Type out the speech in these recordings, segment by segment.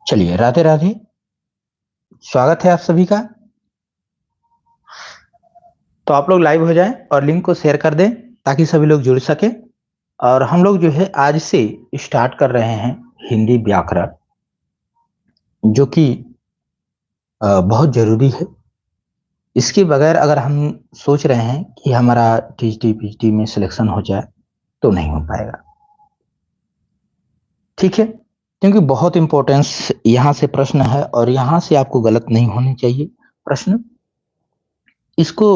चलिए, राधे राधे। स्वागत है आप सभी का। तो आप लोग लाइव हो जाएं और लिंक को शेयर कर दें ताकि सभी लोग जुड़ सके। और हम लोग जो है आज से स्टार्ट कर रहे हैं हिंदी व्याकरण, जो कि बहुत जरूरी है। इसके बगैर अगर हम सोच रहे हैं कि हमारा टीजीटी पीजीटी में सिलेक्शन हो जाए तो नहीं हो पाएगा। ठीक है, क्योंकि बहुत इंपॉर्टेंस यहाँ से प्रश्न है और यहाँ से आपको गलत नहीं होने चाहिए प्रश्न। इसको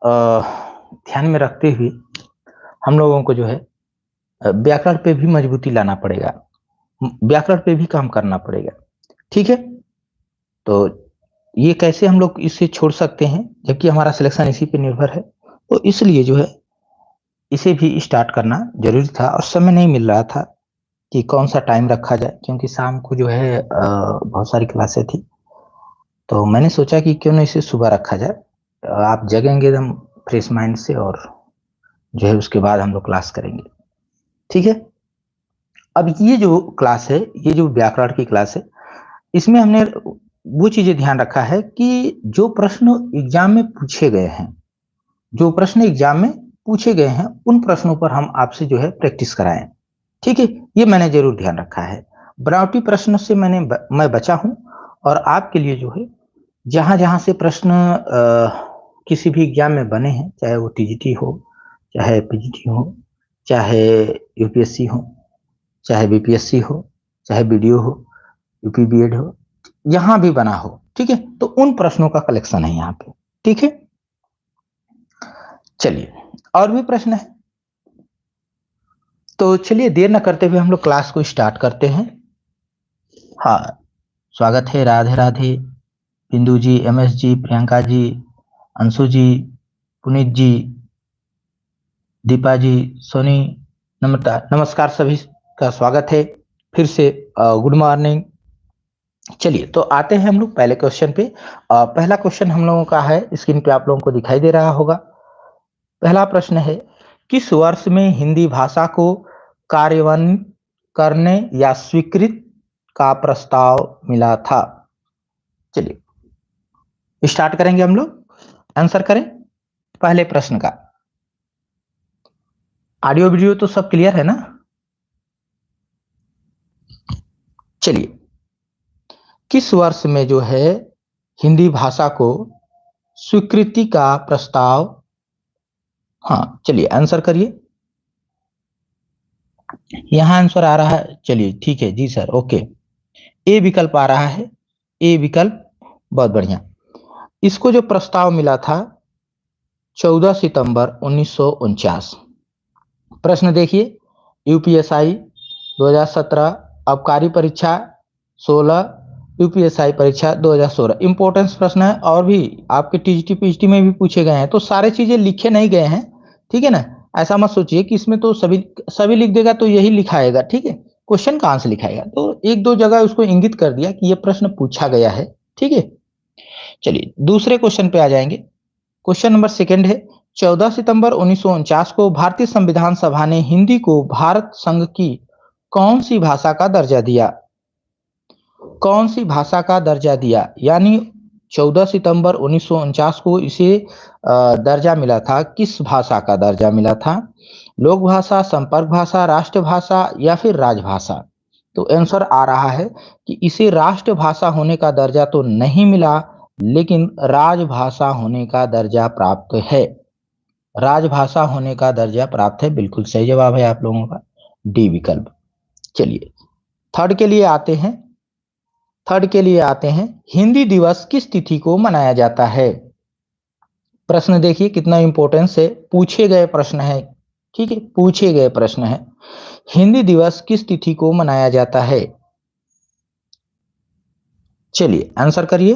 ध्यान में रखते हुए हम लोगों को जो है व्याकरण पे भी मजबूती लाना पड़ेगा, व्याकरण पे भी काम करना पड़ेगा। ठीक है, तो ये कैसे हम लोग इसे छोड़ सकते हैं जबकि हमारा सिलेक्शन इसी पे निर्भर है। तो इसलिए जो है इसे भी स्टार्ट करना जरूरी था और समय नहीं मिल रहा था कि कौन सा टाइम रखा जाए, क्योंकि शाम को जो है बहुत सारी क्लासें थी। तो मैंने सोचा कि क्यों ना इसे सुबह रखा जाए, आप जगेंगे एकदम फ्रेश माइंड से और जो है उसके बाद हम लोग क्लास करेंगे। ठीक है, अब ये जो क्लास है, ये जो व्याकरण की क्लास है, इसमें हमने वो चीजें ध्यान रखा है कि जो प्रश्न एग्जाम में पूछे गए हैं, जो प्रश्न एग्जाम में पूछे गए हैं उन प्रश्नों पर हम आपसे जो है प्रैक्टिस कराएं। ठीक है, ये मैंने जरूर ध्यान रखा है। बनावटी प्रश्न से मैं बचा हूं और आपके लिए जो है जहां जहां से प्रश्न किसी भी एग्जाम में बने हैं, चाहे वो टीजीटी हो, चाहे पीजीटी हो, चाहे यूपीएससी हो, चाहे बीपीएससी हो, चाहे बीडीओ हो, यूपी बीएड हो, यहां भी बना हो। ठीक है, तो उन प्रश्नों का कलेक्शन है यहाँ पे। ठीक है, चलिए और भी प्रश्न है तो चलिए देर न करते हुए हम लोग क्लास को स्टार्ट करते हैं। हाँ, स्वागत है, राधे राधे। बिंदु जी, एमएस जी, प्रियंका जी, अंशु जी, पुनीत जी, दीपा जी, सोनी, नमस्कार सभी का स्वागत है फिर से। Good morning. चलिए तो आते हैं हम लोग पहले क्वेश्चन पे। पहला क्वेश्चन हम लोगों का है, स्क्रीन पे आप लोगों को दिखाई दे रहा होगा। पहला प्रश्न है, किस वर्ष में हिंदी भाषा को कार्यान्वित करने या स्वीकृत का प्रस्ताव मिला था? चलिए स्टार्ट करेंगे हम लोग, आंसर करें पहले प्रश्न का। ऑडियो वीडियो तो सब क्लियर है ना? चलिए, किस वर्ष में जो है हिंदी भाषा को स्वीकृति का प्रस्ताव, हाँ चलिए आंसर करिए। यहां आंसर आ रहा है, चलिए ठीक है जी सर, ओके। ए विकल्प आ रहा है, ए विकल्प, बहुत बढ़िया। इसको जो प्रस्ताव मिला था 14 सितंबर 1949। प्रश्न देखिए, यूपीएसआई 2017, आबकारी परीक्षा 16, यूपीएसआई परीक्षा 2016। इंपॉर्टेंस प्रश्न है और भी आपके टीजीटी पीजीटी में भी पूछे गए हैं, तो सारे चीजें लिखे नहीं गए हैं। ठीक है ना, ऐसा मत सोचिए कि इसमें तो सभी सभी लिख देगा तो यही लिखाएगा। ठीक है, क्वेश्चन कहां से लिखाएगा, तो एक दो जगह उसको इंगित कर दिया कि यह प्रश्न पूछा गया है। ठीक है, चलिए दूसरे क्वेश्चन पे आ जाएंगे। क्वेश्चन नंबर सेकंड है, 14 सितंबर 1949 को भारतीय संविधान सभा ने हिंदी को भारत संघ की कौन सी भाषा का दर्जा दिया? कौन सी भाषा का दर्जा दिया, यानी 14 सितंबर 1949 को इसे दर्जा मिला था, किस भाषा का दर्जा मिला था? लोक भाषा, संपर्क भाषा, राष्ट्रभाषा या फिर राजभाषा? तो आंसर आ रहा है कि इसे राष्ट्रभाषा होने का दर्जा तो नहीं मिला, लेकिन राजभाषा होने का दर्जा प्राप्त है। राजभाषा होने का दर्जा प्राप्त है, बिल्कुल सही जवाब है आप लोगों का, डी विकल्प। चलिए थर्ड के लिए आते हैं। थर्ड के लिए आते हैं, हिंदी दिवस किस तिथि को मनाया जाता है? प्रश्न देखिए कितना इंपॉर्टेंस है, पूछे गए प्रश्न है। ठीक है, पूछे गए प्रश्न है, हिंदी दिवस किस तिथि को मनाया जाता है? चलिए आंसर करिए।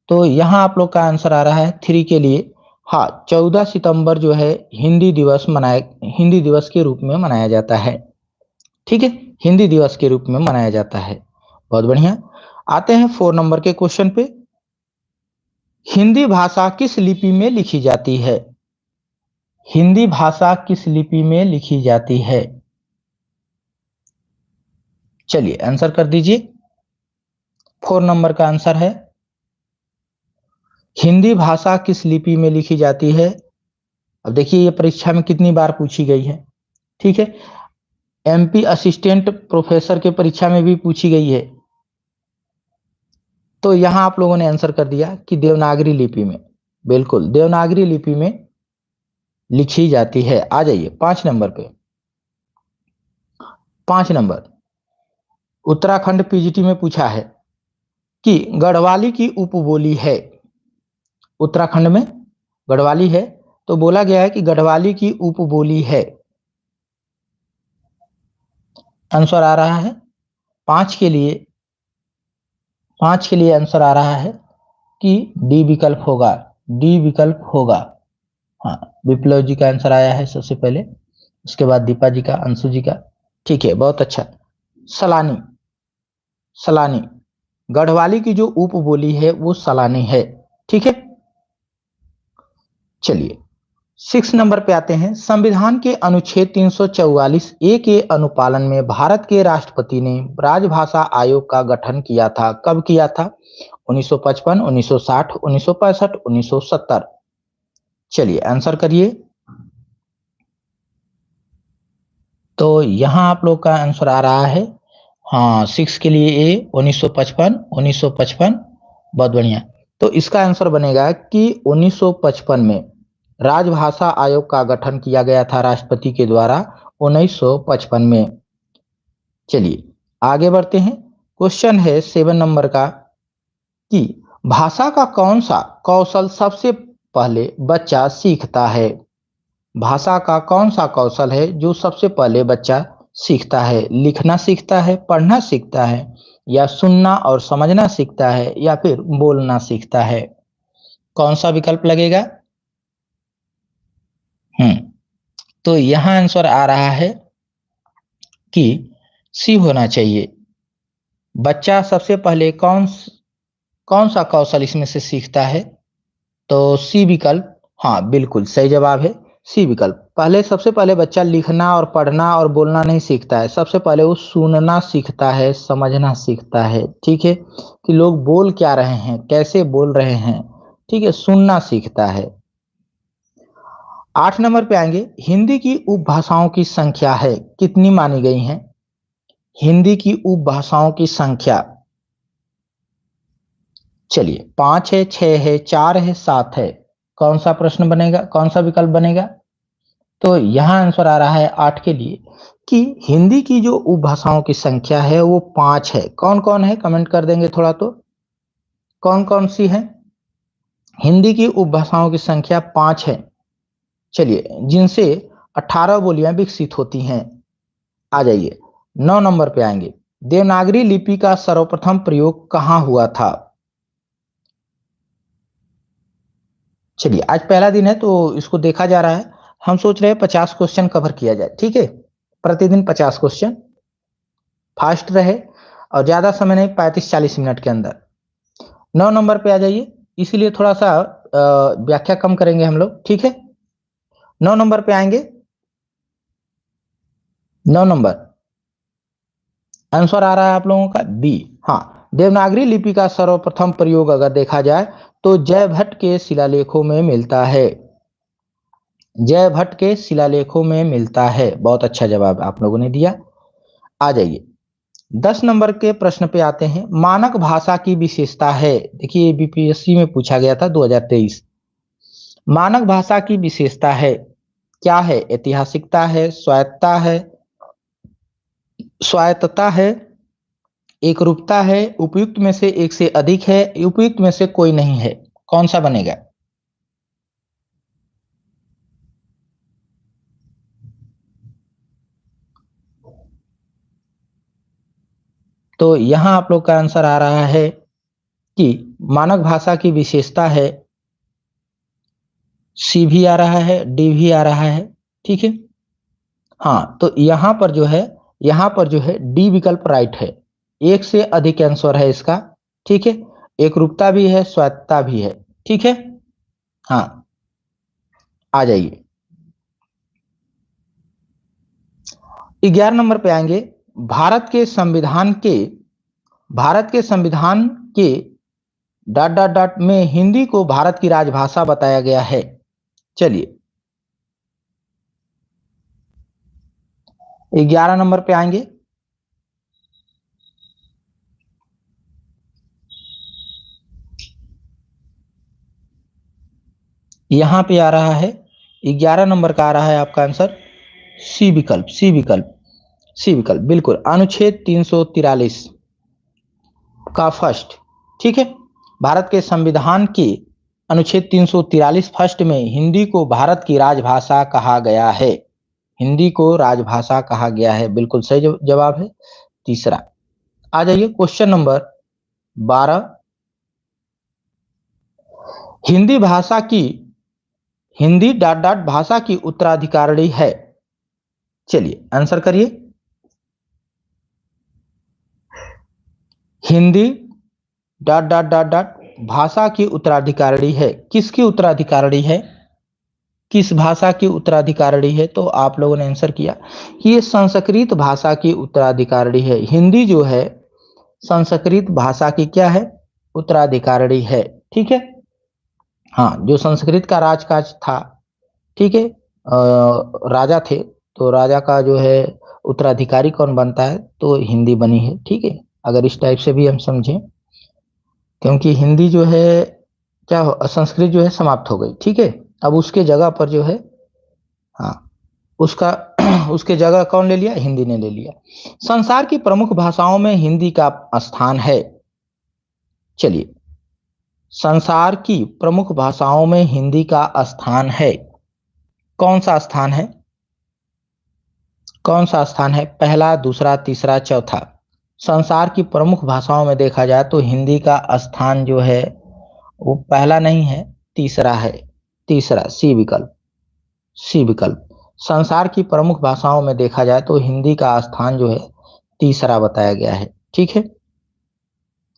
तो यहां आप लोग का आंसर आ रहा है 3 के लिए। हाँ, 14 सितंबर जो है हिंदी दिवस के रूप में मनाया जाता है। ठीक है, हिंदी दिवस के रूप में मनाया जाता है, बहुत बढ़िया। आते हैं 4 नंबर के क्वेश्चन पे। हिंदी भाषा किस लिपि में लिखी जाती है? हिंदी भाषा किस लिपि में लिखी जाती है? चलिए आंसर कर दीजिए। 4 नंबर का आंसर है। हिंदी भाषा किस लिपि में लिखी जाती है? अब देखिए ये परीक्षा में कितनी बार पूछी गई है, ठीक है। एमपी असिस्टेंट प्रोफेसर के परीक्षा में भी पूछी गई है। तो यहां आप लोगों ने आंसर कर दिया कि देवनागरी लिपि में, बिल्कुल देवनागरी लिपि में लिखी जाती है। आ जाइए 5 नंबर पे। 5 नंबर उत्तराखंड पीजीटी में पूछा है कि गढ़वाली की उपबोली है। उत्तराखंड में गढ़वाली है, तो बोला गया है कि गढ़वाली की उपबोली है। आंसर आ रहा है 5 के लिए, 5 के लिए आंसर आ रहा है कि डी विकल्प होगा, डी विकल्प होगा। हाँ, विप्लव जी का आंसर आया है सबसे पहले, उसके बाद दीपा जी का, अंशु जी का। ठीक है, बहुत अच्छा। सलानी, सलानी गढ़वाली की जो उपबोली है वो सलानी है, ठीक है। चलिए 6 नंबर पे आते हैं। संविधान के अनुच्छेद 344 ए के अनुपालन में भारत के राष्ट्रपति ने राजभाषा आयोग का गठन किया था। कब किया था? 1955, 1960, 1965, 1970। चलिए आंसर करिए। तो यहां आप लोग का आंसर आ रहा है, हाँ 6 के लिए ए 1955, 1955। बहुत बढ़िया। तो इसका आंसर बनेगा कि 1955 में राजभाषा आयोग का गठन किया गया था राष्ट्रपति के द्वारा, 1955 में। चलिए आगे बढ़ते हैं। क्वेश्चन है 7 नंबर का कि भाषा का कौन सा कौशल सबसे पहले बच्चा सीखता है? भाषा का कौन सा कौशल है जो सबसे पहले बच्चा सीखता है? लिखना सीखता है, पढ़ना सीखता है, या सुनना और समझना सीखता है, या फिर बोलना सीखता है? कौन सा विकल्प लगेगा? तो यहां आंसर आ रहा है कि सी होना चाहिए। बच्चा सबसे पहले कौन सा कौशल इसमें से सीखता है? तो सी विकल्प, हाँ बिल्कुल सही जवाब है सी विकल्प। पहले सबसे पहले बच्चा लिखना और पढ़ना और बोलना नहीं सीखता है, सबसे पहले वो सुनना सीखता है, समझना सीखता है, ठीक है, कि लोग बोल क्या रहे हैं, कैसे बोल रहे हैं, ठीक है, सुनना सीखता है। 8 नंबर पे आएंगे। हिंदी की उपभाषाओं की संख्या है कितनी मानी गई है? हिंदी की उपभाषाओं की संख्या, चलिए 5 है, 6 है, 4 है, 7 है। कौन सा प्रश्न बनेगा, कौन सा विकल्प बनेगा? तो यहां आंसर आ रहा है 8 के लिए कि हिंदी की जो उपभाषाओं की संख्या है वो 5 है। कौन कौन है, कमेंट कर देंगे थोड़ा तो, कौन कौन सी है? हिंदी की उपभाषाओं की संख्या 5 है। चलिए, जिनसे 18 बोलियां विकसित होती हैं। आ जाइए 9 नंबर पे आएंगे। देवनागरी लिपि का सर्वप्रथम प्रयोग कहां हुआ था? चलिए आज पहला दिन है तो इसको देखा जा रहा है। हम सोच रहे हैं 50 क्वेश्चन कवर किया जाए, ठीक है, प्रतिदिन 50 क्वेश्चन, फास्ट रहे और ज्यादा समय नहीं, 35-40 मिनट के अंदर। 9 नंबर पे आ जाइए, इसीलिए थोड़ा सा व्याख्या कम करेंगे हम लोग, ठीक है। 9 नंबर पे आएंगे। 9 नंबर आंसर आ रहा है आप लोगों का बी। हाँ, देवनागरी लिपि का सर्वप्रथम प्रयोग अगर देखा जाए तो जयभट्ट के शिलालेखों में मिलता है, जयभट्ट के शिलालेखों में मिलता है। बहुत अच्छा जवाब आप लोगों ने दिया। आ जाइए 10 नंबर के प्रश्न पे आते हैं। मानक भाषा की विशेषता है, देखिए बीपीएससी में पूछा गया था 2023। मानक भाषा की विशेषता है क्या है? ऐतिहासिकता है, स्वायत्तता है, स्वायत्तता है, एकरूपता है, उपयुक्त में से एक से अधिक है, उपयुक्त में से कोई नहीं है। कौन सा बनेगा? तो यहां आप लोग का आंसर आ रहा है कि मानक भाषा की विशेषता है, सी भी आ रहा है, डी भी आ रहा है, ठीक है। हाँ, तो यहां पर जो है, यहां पर जो है डी विकल्प राइट है। एक से अधिक आंसर है इसका, ठीक है। एकरूपता भी है, स्वायत्तता भी है, ठीक है। हाँ, आ जाइए 11 नंबर पे आएंगे। भारत के संविधान के भारत के संविधान के डॉट डॉट डॉट में हिंदी को भारत की राजभाषा बताया गया है। चलिए 11 नंबर पे आएंगे। यहां पे आ रहा है 11 नंबर का आ रहा है आपका आंसर सी विकल्प, सी विकल्प, सी विकल्प, बिल्कुल अनुच्छेद 343 का फर्स्ट। ठीक है, भारत के संविधान के अनुच्छेद 343 फर्स्ट में हिंदी को भारत की राजभाषा कहा गया है। हिंदी को राजभाषा कहा गया है, बिल्कुल सही जवाब है तीसरा। आ जाइए क्वेश्चन नंबर 12। हिंदी भाषा की हिंदी डॉट डॉट भाषा की उत्तराधिकारी है। चलिए आंसर करिए। Hindi dot dot dot dot भाषा की उत्तराधिकारी है। किसकी उत्तराधिकारी है? किस भाषा की उत्तराधिकारी है? तो आप लोगों ने आंसर किया कि ये संस्कृत भाषा की उत्तराधिकारी है। हिंदी जो है संस्कृत भाषा की क्या है? उत्तराधिकारी है। ठीक है, हाँ, जो संस्कृत का राजकाज था, ठीक है, राजा थे, तो राजा का जो है उत्तराधिकारी कौन बनता है? तो हिंदी बनी है। ठीक है, अगर इस टाइप से भी हम समझें, क्योंकि हिंदी जो है क्या संस्कृत जो है समाप्त हो गई। ठीक है, अब उसके जगह पर जो है, हाँ, उसका उसके जगह कौन ले लिया? हिंदी ने ले लिया। संसार की प्रमुख भाषाओं में हिंदी का स्थान है। चलिए, संसार की प्रमुख भाषाओं में हिंदी का स्थान है। कौन सा स्थान है? कौन सा स्थान है? पहला, दूसरा, तीसरा, चौथा। संसार की प्रमुख भाषाओं में देखा जाए तो हिंदी का स्थान जो है वो पहला नहीं है, तीसरा है। तीसरा, सी विकल्प, सी विकल्प। संसार की प्रमुख भाषाओं में देखा जाए तो हिंदी का स्थान जो है तीसरा बताया गया है। ठीक है,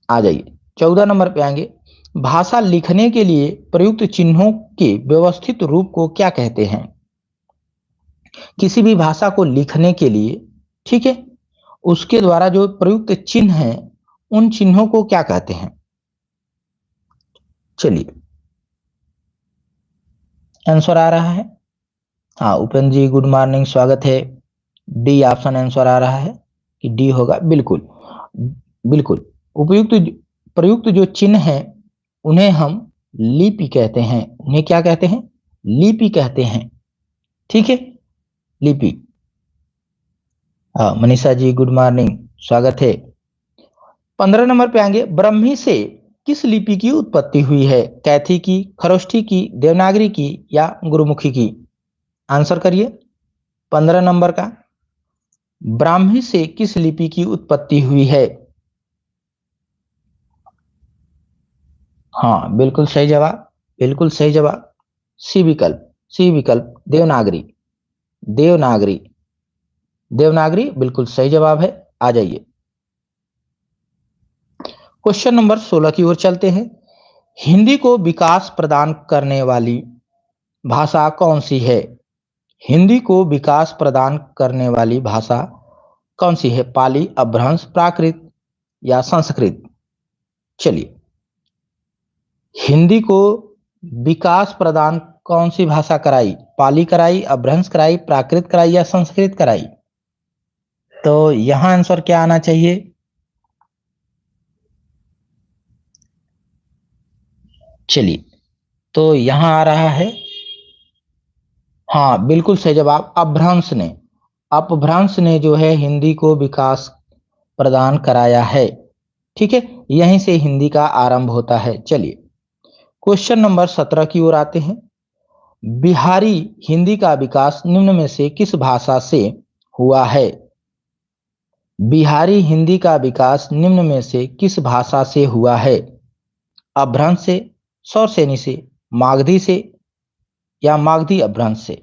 आ जाइए 14 नंबर पे आएंगे। भाषा लिखने के लिए प्रयुक्त चिन्हों के व्यवस्थित रूप को क्या कहते हैं? किसी भी भाषा को लिखने के लिए, ठीक है, उसके द्वारा जो प्रयुक्त चिन्ह हैं उन चिन्हों को क्या कहते हैं? चलिए आंसर आ रहा है, हाँ उपेंद्र जी गुड मॉर्निंग, स्वागत है। डी ऑप्शन आंसर आ रहा है कि डी होगा, बिल्कुल बिल्कुल। उपयुक्त प्रयुक्त जो चिन्ह हैं उन्हें हम लिपि कहते हैं। उन्हें क्या कहते हैं? लिपि कहते हैं। ठीक है, लिपि। हाँ मनीषा जी गुड मॉर्निंग, स्वागत है। 15 नंबर पे आएंगे। ब्रह्मी से किस लिपि की उत्पत्ति हुई है? कैथी की, खरोष्ठी की, देवनागरी की या गुरुमुखी की? आंसर करिए 15 नंबर का। ब्राह्मी से किस लिपि की उत्पत्ति हुई है? हाँ बिल्कुल सही जवाब, बिल्कुल सही जवाब, सी विकल्प, सी विकल्प, देवनागरी, देवनागरी, देवनागरी बिल्कुल सही जवाब है। आ जाइए क्वेश्चन नंबर 16 की ओर चलते हैं। हिंदी को विकास प्रदान करने वाली भाषा कौन सी है? हिंदी को विकास प्रदान करने वाली भाषा कौन सी है? पाली, अपभ्रंश, प्राकृत या संस्कृत? चलिए, हिंदी को विकास प्रदान कौन सी भाषा कराई? पाली कराई, अपभ्रंश कराई, प्राकृत कराई या संस्कृत कराई? तो यहां आंसर क्या आना चाहिए? चलिए, तो यहां आ रहा है, हाँ बिल्कुल सही जवाब, अपभ्रंश ने। अपभ्रंश ने जो है हिंदी को विकास प्रदान कराया है। ठीक है, यहीं से हिंदी का आरंभ होता है। चलिए क्वेश्चन नंबर 17 की ओर आते हैं। बिहारी हिंदी का विकास निम्न में से किस भाषा से हुआ है? बिहारी हिंदी का विकास निम्न में से किस भाषा से हुआ है? अपभ्रंश से, सौरसेनी से, मागधी से या मागधी अपभ्रंश से?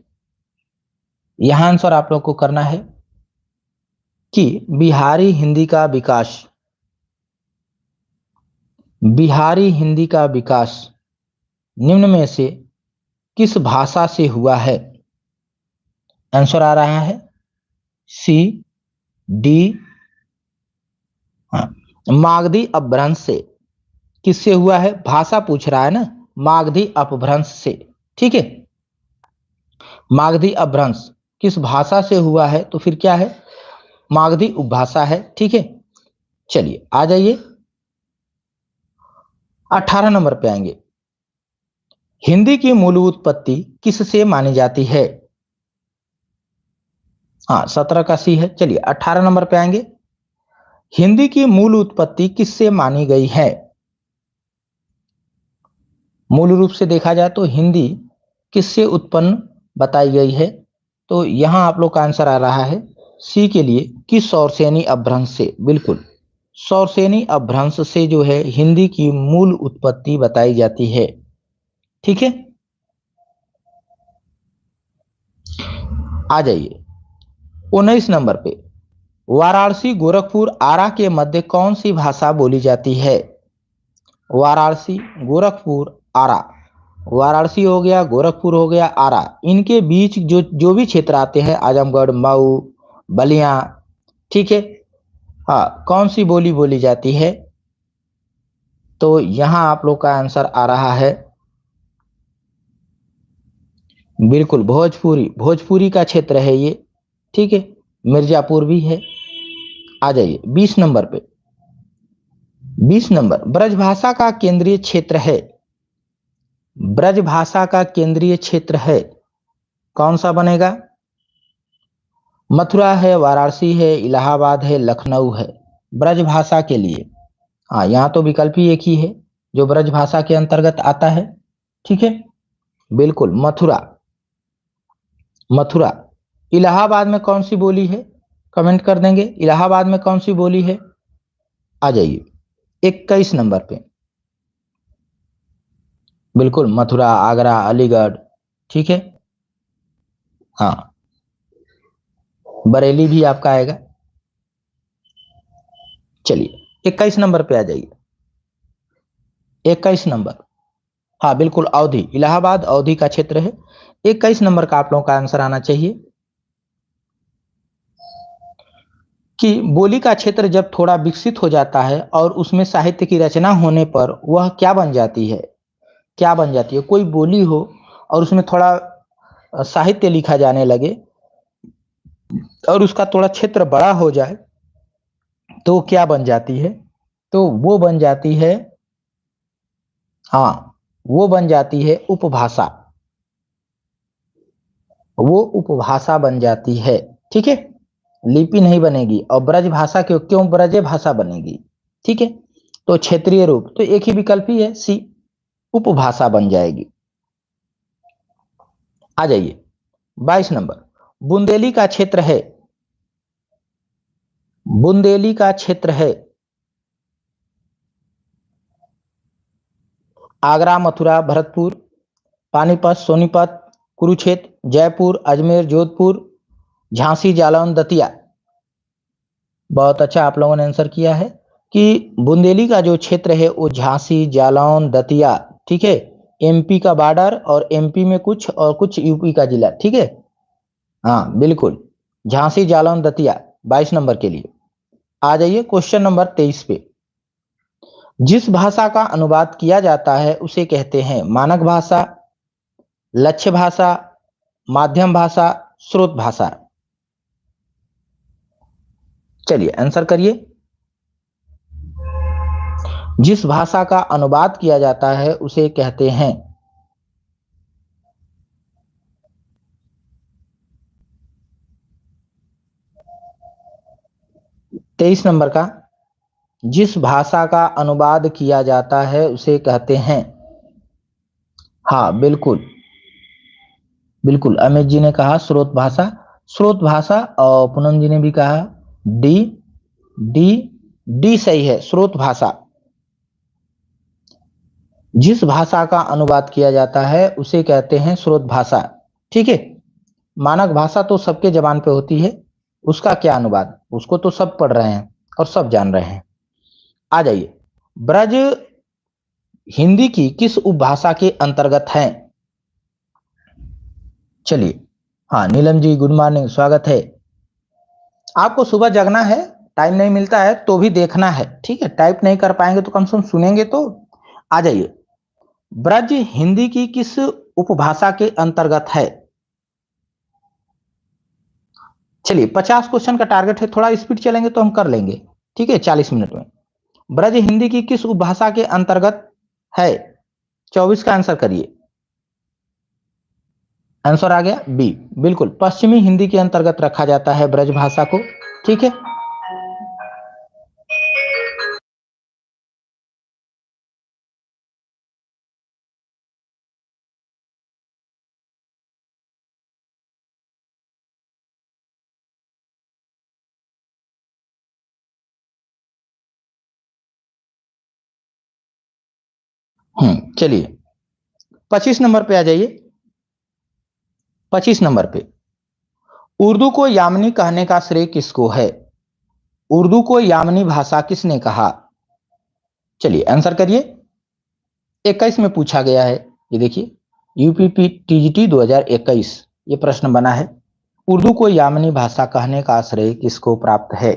यहां आंसर आप लोग को करना है कि बिहारी हिंदी का विकास, बिहारी हिंदी का विकास निम्न में से किस भाषा से हुआ है? आंसर आ रहा है सी, डी, हाँ मागधी अपभ्रंश से। किससे हुआ है? भाषा पूछ रहा है ना, मागधी अपभ्रंश से। ठीक है, मागधी अपभ्रंश किस भाषा से हुआ है? तो फिर क्या है? मागधी उपभाषा है। ठीक है, चलिए आ जाइए 18 नंबर पे आएंगे। हिंदी की मूल उत्पत्ति किससे मानी जाती है? हाँ, 17 का सी है। चलिए 18 नंबर पे आएंगे। हिंदी की मूल उत्पत्ति किससे मानी गई है? मूल रूप से देखा जाए तो हिंदी किससे उत्पन्न बताई गई है? तो यहां आप लोग का आंसर आ रहा है सी के लिए कि सौरसेनी अपभ्रंश से। बिल्कुल, सौरसेनी अपभ्रंश से जो है हिंदी की मूल उत्पत्ति बताई जाती है। ठीक है, आ जाइए 19 नंबर पे। वाराणसी, गोरखपुर, आरा के मध्य कौन सी भाषा बोली जाती है? वाराणसी, गोरखपुर, आरा। वाराणसी हो गया, गोरखपुर हो गया, आरा, इनके बीच जो जो भी क्षेत्र आते हैं, आजमगढ़, मऊ, बलिया, ठीक है, हाँ, कौन सी बोली बोली जाती है? तो यहां आप लोग का आंसर आ रहा है बिल्कुल भोजपुरी। भोजपुरी का क्षेत्र है ये। ठीक है, मिर्जापुर भी है। आ जाइए 20 नंबर पे। 20 नंबर, ब्रजभाषा का केंद्रीय क्षेत्र है। ब्रजभाषा का केंद्रीय क्षेत्र है, कौन सा बनेगा? मथुरा है, वाराणसी है, इलाहाबाद है, लखनऊ है ब्रजभाषा के लिए। हाँ, यहाँ तो विकल्प ही एक ही है जो ब्रजभाषा के अंतर्गत आता है। ठीक है, बिल्कुल मथुरा। मथुरा। इलाहाबाद में कौन सी बोली है? कमेंट कर देंगे, इलाहाबाद में कौन सी बोली है? आ जाइए 21 नंबर पे। बिल्कुल मथुरा, आगरा, अलीगढ़। ठीक है, हाँ, बरेली भी आपका आएगा। चलिए 21 नंबर पे आ जाइए। 21 नंबर, हाँ बिल्कुल अवधि, इलाहाबाद अवधि का क्षेत्र है। 21 नंबर का आप लोगों का आंसर आना चाहिए कि बोली का क्षेत्र जब थोड़ा विकसित हो जाता है और उसमें साहित्य की रचना होने पर वह क्या बन जाती है? क्या बन जाती है? कोई बोली हो और उसमें थोड़ा साहित्य लिखा जाने लगे और उसका थोड़ा क्षेत्र बड़ा हो जाए तो क्या बन जाती है? तो वो बन जाती है, हाँ, वो बन जाती है उपभाषा। वो उपभाषा बन जाती है। ठीक है, लिपि नहीं बनेगी। और ब्रज भाषा क्यों क्यों ब्रज भाषा बनेगी? ठीक है, तो क्षेत्रीय रूप, तो एक ही विकल्प ही है सी, उपभाषा बन जाएगी। आ जाइए 22 नंबर। बुंदेली का क्षेत्र है। बुंदेली का क्षेत्र है आगरा, मथुरा, भरतपुर, पानीपत, सोनीपत, कुरुक्षेत्र, जयपुर, अजमेर, जोधपुर, झांसी, जालौन, दतिया। बहुत अच्छा आप लोगों ने आंसर किया है कि बुंदेली का जो क्षेत्र है वो झांसी, जालौन, दतिया, ठीक है, एमपी का बॉर्डर और एमपी में कुछ और कुछ यूपी का जिला। ठीक है, हाँ बिल्कुल, झांसी, जालौन, दतिया 22 नंबर के लिए। आ जाइए क्वेश्चन नंबर 23 पे। जिस भाषा का अनुवाद किया जाता है उसे कहते हैं मानक भाषा, लक्ष्य भाषा, माध्यम भाषा, स्रोत भाषा। चलिए आंसर करिए। जिस भाषा का अनुवाद किया जाता है उसे कहते हैं, 23 नंबर का, जिस भाषा का अनुवाद किया जाता है उसे कहते हैं, हाँ बिल्कुल, बिल्कुल अमित जी ने कहा स्रोत भाषा। स्रोत भाषा, और पूनम जी ने भी कहा डी। डी, डी सही है, स्रोत भाषा। जिस भाषा का अनुवाद किया जाता है उसे कहते हैं स्रोत भाषा। ठीक है, मानक भाषा तो सबके जबान पे होती है, उसका क्या अनुवाद? उसको तो सब पढ़ रहे हैं और सब जान रहे हैं। आ जाइए, ब्रज हिंदी की किस उपभाषा के अंतर्गत है? चलिए, हाँ नीलम जी गुड मॉर्निंग, स्वागत है। आपको सुबह जगना है टाइम नहीं मिलता है तो भी देखना है, ठीक है। टाइप नहीं कर पाएंगे तो कम से कम सुनेंगे तो। आ जाइए, ब्रज हिंदी की किस उपभाषा के अंतर्गत है? चलिए 50 क्वेश्चन का टारगेट है, थोड़ा स्पीड चलेंगे तो हम कर लेंगे, ठीक है, 40 मिनट में। ब्रज हिंदी की किस उपभाषा के अंतर्गत है? 24 का आंसर करिए। आंसर आ गया बी, बिल्कुल पश्चिमी हिंदी के अंतर्गत रखा जाता है ब्रज भाषा को, ठीक है। चलिए 25 नंबर पे आ जाइए। 25 नंबर पे, उर्दू को यामनी कहने का श्रेय किसको है? उर्दू को यामनी भाषा किसने कहा? चलिए आंसर करिए। 21 में पूछा गया है, ये देखिए यूपीपी टीजीटी 2021 ये प्रश्न बना है, उर्दू को यामनी भाषा कहने का श्रेय किसको प्राप्त है?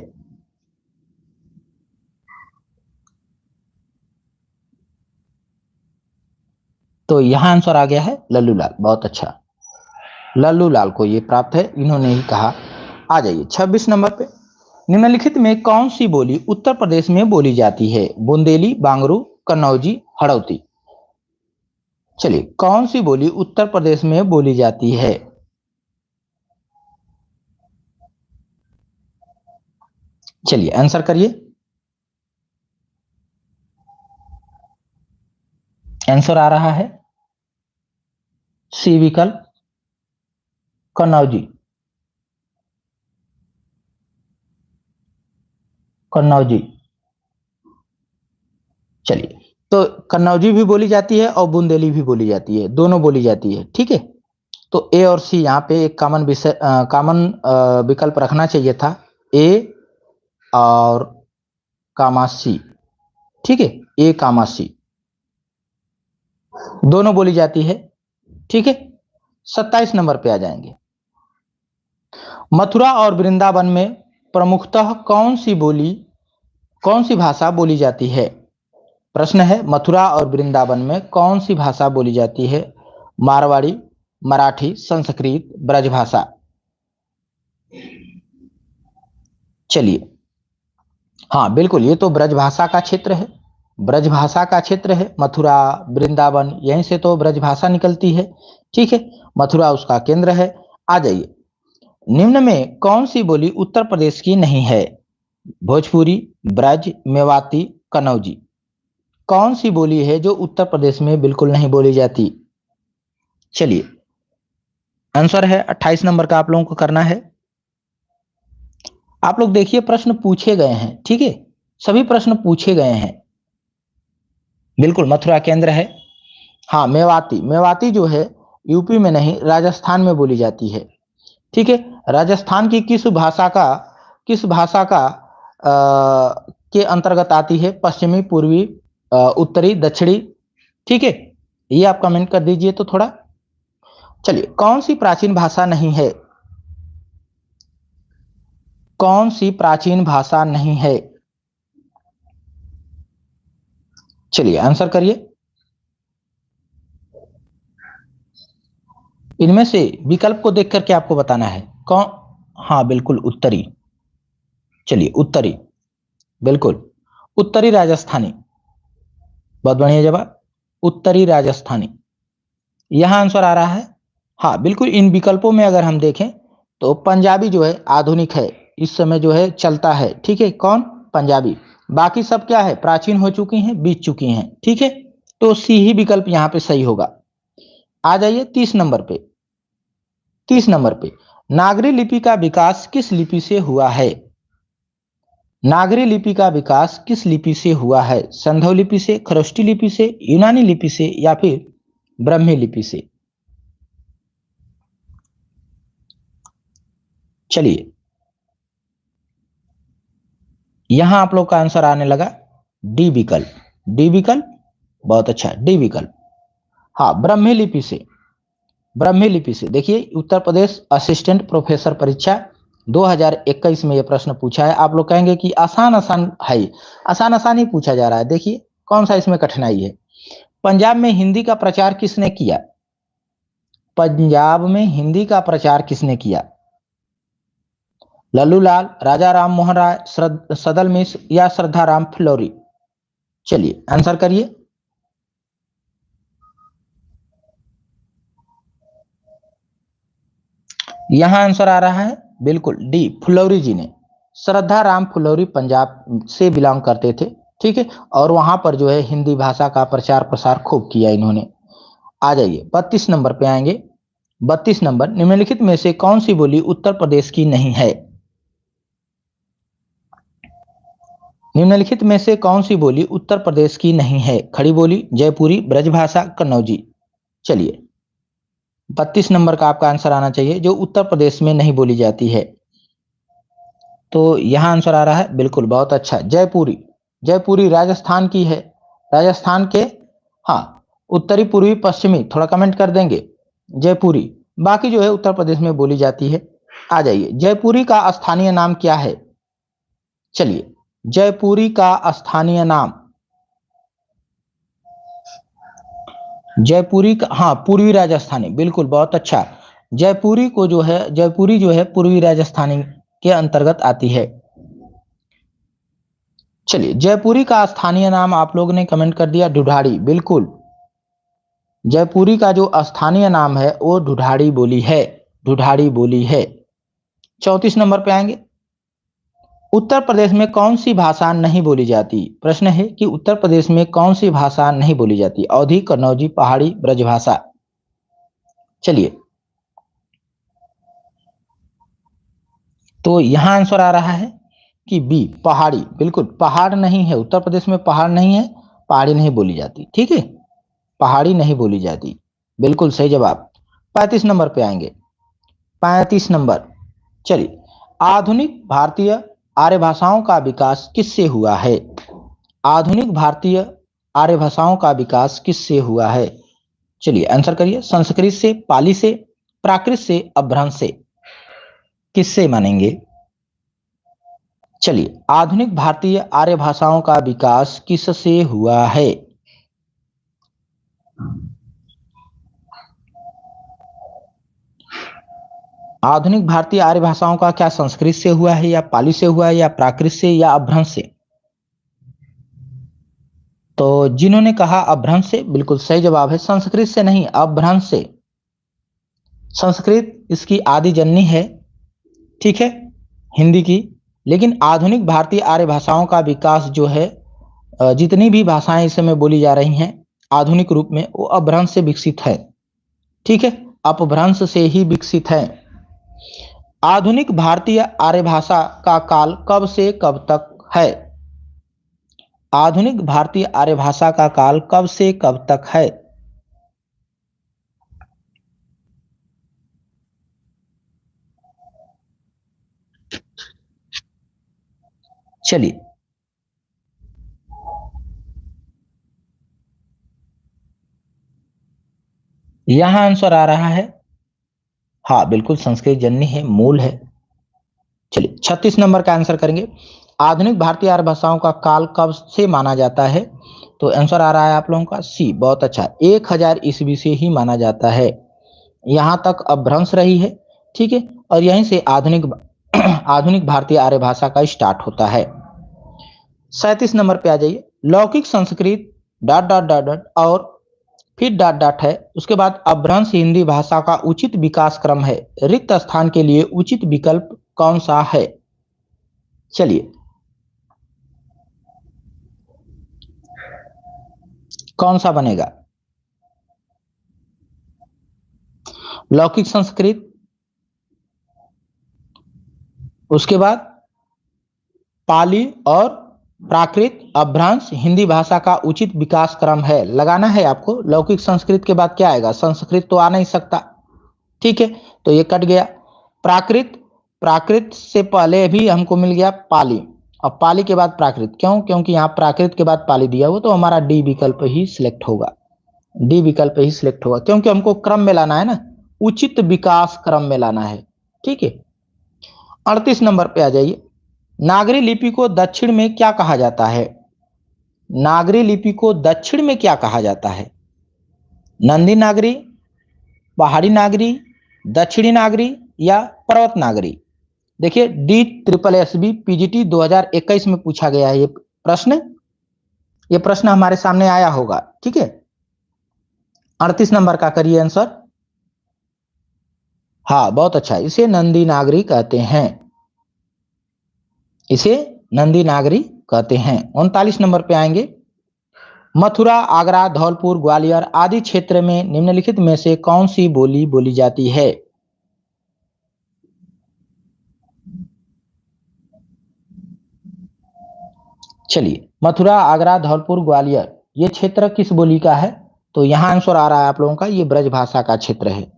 तो यहां आंसर आ गया है लल्लू लाल, बहुत अच्छा, लल्लू लाल को ये प्राप्त है, इन्होंने ही कहा। आ जाइए 26 नंबर पे, निम्नलिखित में कौन सी बोली उत्तर प्रदेश में बोली जाती है? बुंदेली, बांगरू, कन्नौजी, हड़ौती। चलिए कौन सी बोली उत्तर प्रदेश में बोली जाती है? चलिए आंसर करिए। आंसर आ रहा है सी विकल्प, कन्नौजी। कन्नौजी, चलिए तो कन्नौजी भी बोली जाती है और बुंदेली भी बोली जाती है, दोनों बोली जाती है, ठीक है। तो ए और सी यहाँ पे एक कॉमन विषय, कॉमन विकल्प रखना चाहिए था, ए और कामा सी, ठीक है, ए कामा सी दोनों बोली जाती है, ठीक है। 27 नंबर पे आ जाएंगे, मथुरा और वृंदावन में प्रमुखतः कौन सी भाषा बोली जाती है? प्रश्न है, मथुरा और वृंदावन में कौन सी भाषा बोली जाती है? मारवाड़ी, मराठी, संस्कृत, ब्रजभाषा। चलिए हाँ बिल्कुल, ये तो ब्रजभाषा का क्षेत्र है, ब्रजभाषा का क्षेत्र है मथुरा वृंदावन, यहीं से तो ब्रजभाषा निकलती है, ठीक है। मथुरा उसका केंद्र है। आ जाइए, निम्न में कौन सी बोली उत्तर प्रदेश की नहीं है? भोजपुरी, ब्रज, मेवाती, कन्नौजी। कौन सी बोली है जो उत्तर प्रदेश में बिल्कुल नहीं बोली जाती? चलिए आंसर है 28 नंबर का आप लोगों को करना है। आप लोग देखिए प्रश्न पूछे गए हैं, ठीक है, सभी प्रश्न पूछे गए हैं, बिल्कुल मथुरा केंद्र है। हाँ मेवाती, मेवाती जो है यूपी में नहीं राजस्थान में बोली जाती है, ठीक है। राजस्थान की किस भाषा का के अंतर्गत आती है? पश्चिमी, पूर्वी, उत्तरी, दक्षिणी, ठीक है, ये आप कमेंट कर दीजिए तो थोड़ा। चलिए कौन सी प्राचीन भाषा नहीं है? कौन सी प्राचीन भाषा नहीं है? चलिए आंसर करिए। इनमें से विकल्प को देख करके आपको बताना है कौन। हाँ बिल्कुल उत्तरी, चलिए उत्तरी, बिल्कुल उत्तरी राजस्थानी, बहुत बढ़िया जवाब, उत्तरी राजस्थानी यहां आंसर आ रहा है। हाँ बिल्कुल, इन विकल्पों में अगर हम देखें तो पंजाबी जो है आधुनिक है, इस समय जो है चलता है, ठीक है, कौन? पंजाबी। बाकी सब क्या है? प्राचीन हो चुकी हैं, बीत चुकी हैं, ठीक है। तो सी ही विकल्प यहां पे सही होगा। आ जाइए 30 नंबर पे। 30 नंबर पे, नागरी लिपि का विकास किस लिपि से हुआ है? नागरी लिपि का विकास किस लिपि से हुआ है? संधव लिपि से, खरोष्टी लिपि से, यूनानी लिपि से या फिर ब्रह्मी लिपि से? चलिए यहां आप लोग का आंसर आने लगा डी विकल्प, डी विकल्प, बहुत अच्छा, डी विकल्प। हाँ ब्रह्मी लिपि से, ब्रह्मी लिपि से। देखिए उत्तर प्रदेश असिस्टेंट प्रोफेसर परीक्षा 2021 में ये प्रश्न पूछा है। आप लोग कहेंगे कि आसान आसान है, आसान आसान ही पूछा जा रहा है। देखिए कौन सा इसमें कठिनाई है। पंजाब में हिंदी का प्रचार किसने किया? पंजाब में हिंदी का प्रचार किसने किया? लल्लू लाल, राजा राम मोहन राय, सदल मिश्र या श्रद्धा राम फिलौरी? चलिए आंसर करिए। यहां आंसर आ रहा है बिल्कुल डी, फुलौरी जी ने। श्रद्धा राम फुलौरी पंजाब से बिलोंग करते थे, ठीक है, और वहां पर जो है हिंदी भाषा का प्रचार प्रसार खूब किया इन्होंने। आ जाइए 32 नंबर पे आएंगे। 32 नंबर, निम्नलिखित में से कौन सी बोली उत्तर प्रदेश की नहीं है? निम्नलिखित में से कौन सी बोली उत्तर प्रदेश की नहीं है? खड़ी बोली, जयपुरी, ब्रजभाषा, कन्नौजी? चलिए 32 नंबर का आपका आंसर आना चाहिए जो उत्तर प्रदेश में नहीं बोली जाती है। तो यहां आंसर आ रहा है बिल्कुल, बहुत अच्छा, जयपुरी। जयपुरी राजस्थान की है, राजस्थान के, हाँ, उत्तरी पूर्वी पश्चिमी थोड़ा कमेंट कर देंगे, जयपुरी। बाकी जो है उत्तर प्रदेश में बोली जाती है। आ जाइए, जयपुरी का स्थानीय नाम क्या है? चलिए, जयपुरी का स्थानीय नाम, जयपुरी का, हाँ, पूर्वी राजस्थानी, बिल्कुल बहुत अच्छा। जयपुरी को जो है, जयपुरी जो है पूर्वी राजस्थानी के अंतर्गत आती है। चलिए, जयपुरी का स्थानीय नाम आप लोगों ने कमेंट कर दिया ढूढ़ाड़ी, बिल्कुल। जयपुरी का जो स्थानीय नाम है वो ढूढ़ाड़ी बोली है, ढूढ़ाड़ी बोली है। 34 नंबर पे आएंगे। उत्तर प्रदेश में कौन सी भाषा नहीं बोली जाती? प्रश्न है कि उत्तर प्रदेश में कौन सी भाषा नहीं बोली जाती? अवधी, कन्नौजी, पहाड़ी, ब्रजभाषा? चलिए, तो यहां आंसर आ रहा है कि बी, पहाड़ी, बिल्कुल। पहाड़ नहीं है उत्तर प्रदेश में, पहाड़ नहीं है, पहाड़ी नहीं बोली जाती, ठीक है, पहाड़ी नहीं बोली जाती, बिल्कुल सही जवाब। 35 नंबर पे आएंगे। 35 नंबर, चलिए, आधुनिक भारतीय आर्य भाषाओं का विकास किससे हुआ है? आधुनिक भारतीय आर्य भाषाओं का विकास किससे हुआ है? चलिए आंसर करिए। संस्कृत से, पाली से, प्राकृत से, अपभ्रंश से? किससे मानेंगे? चलिए, आधुनिक भारतीय आर्य भाषाओं का विकास किससे हुआ है? आधुनिक भारतीय आर्य भाषाओं का क्या संस्कृत से हुआ है, या पाली से हुआ है, या प्राकृत से, या अपभ्रंश से? तो जिन्होंने कहा अपभ्रंश से, बिल्कुल सही जवाब है, संस्कृत से नहीं, अपभ्रंश से। संस्कृत इसकी आदि जननी है, ठीक है, हिंदी की। लेकिन आधुनिक भारतीय आर्य भाषाओं का विकास जो है, जितनी भी भाषाएं इस समय बोली जा रही हैं आधुनिक रूप में, वो अपभ्रंश से विकसित है, ठीक है, अपभ्रंश से ही विकसित है। आधुनिक भारतीय आर्य भाषा का काल कब से कब तक है? आधुनिक भारतीय आर्य भाषा का काल कब से कब तक है? चलिए, यहां आंसर आ रहा है, हाँ बिल्कुल, संस्कृत जननी है, मूल है। चलिए 36 नंबर का आंसर करेंगे। आधुनिक भारतीय आर्य भाषाओं का काल कब से माना जाता है? तो आंसर आ रहा है आप लोगों का सी, बहुत अच्छा, 1000 ईस्वी से ही माना जाता है। यहां तक अपभ्रंश रही है, ठीक है, और यहीं से आधुनिक आधुनिक भारतीय आर्य भाषा का स्टार्ट होता है। 37 नंबर पे आ जाइए। लौकिक Sanskrit dot dot dot dot और फिर डॉट डॉट है, उसके बाद अपभ्रंश हिंदी भाषा का उचित विकास क्रम है, रिक्त स्थान के लिए उचित विकल्प कौन सा है? चलिए, कौन सा बनेगा? लौकिक संस्कृत, उसके बाद पाली और प्राकृत, अपभ्रंश हिंदी भाषा का उचित विकास क्रम है, लगाना है आपको। लौकिक संस्कृत के बाद क्या आएगा? संस्कृत तो आ नहीं सकता, ठीक है, तो ये कट गया। प्राकृत, प्राकृत से पहले भी हमको मिल गया पाली, और पाली के बाद प्राकृत, क्यों? क्योंकि यहाँ प्राकृत के बाद पाली दिया हुआ, तो हमारा डी विकल्प ही सिलेक्ट होगा, डी विकल्प ही सिलेक्ट होगा, क्योंकि हमको क्रम में लाना है ना, उचित विकास क्रम में लाना है, ठीक है। 38 नंबर पे आ जाइए। नागरी लिपि को दक्षिण में क्या कहा जाता है? नागरी लिपि को दक्षिण में क्या कहा जाता है? नंदी नागरी, पहाड़ी नागरी, दक्षिणी नागरी या पर्वत नागरी? देखिए DSSB PGT 2021 में पूछा गया है ये प्रश्न हमारे सामने आया होगा। ठीक है, 38 नंबर का करिए आंसर। हाँ बहुत अच्छा, इसे नंदी नागरी कहते हैं, इसे नंदी नागरी कहते हैं। 39 नंबर पे आएंगे। मथुरा, आगरा, धौलपुर, ग्वालियर आदि क्षेत्र में निम्नलिखित में से कौन सी बोली बोली जाती है? चलिए, मथुरा, आगरा, धौलपुर, ग्वालियर ये क्षेत्र किस बोली का है? तो यहां आंसर आ रहा है आप लोगों का, ये ब्रज भाषा का क्षेत्र है।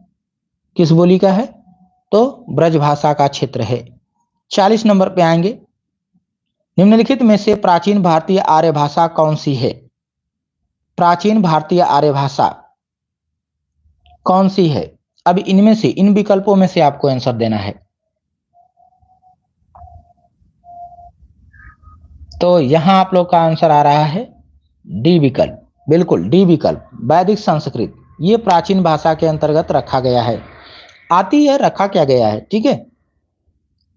किस बोली का है? तो ब्रज भाषा का क्षेत्र है। 40 नंबर पे आएंगे। निम्नलिखित में से प्राचीन भारतीय आर्य भाषा कौन सी है? प्राचीन भारतीय आर्य भाषा कौन सी है? अब इनमें से, इन विकल्पों में से आपको आंसर देना है। तो यहां आप लोग का आंसर आ रहा है डी विकल्प। बिल्कुल डी विकल्प, वैदिक संस्कृत, ये प्राचीन भाषा के अंतर्गत रखा गया है। आती है, रखा क्या गया है। ठीक है,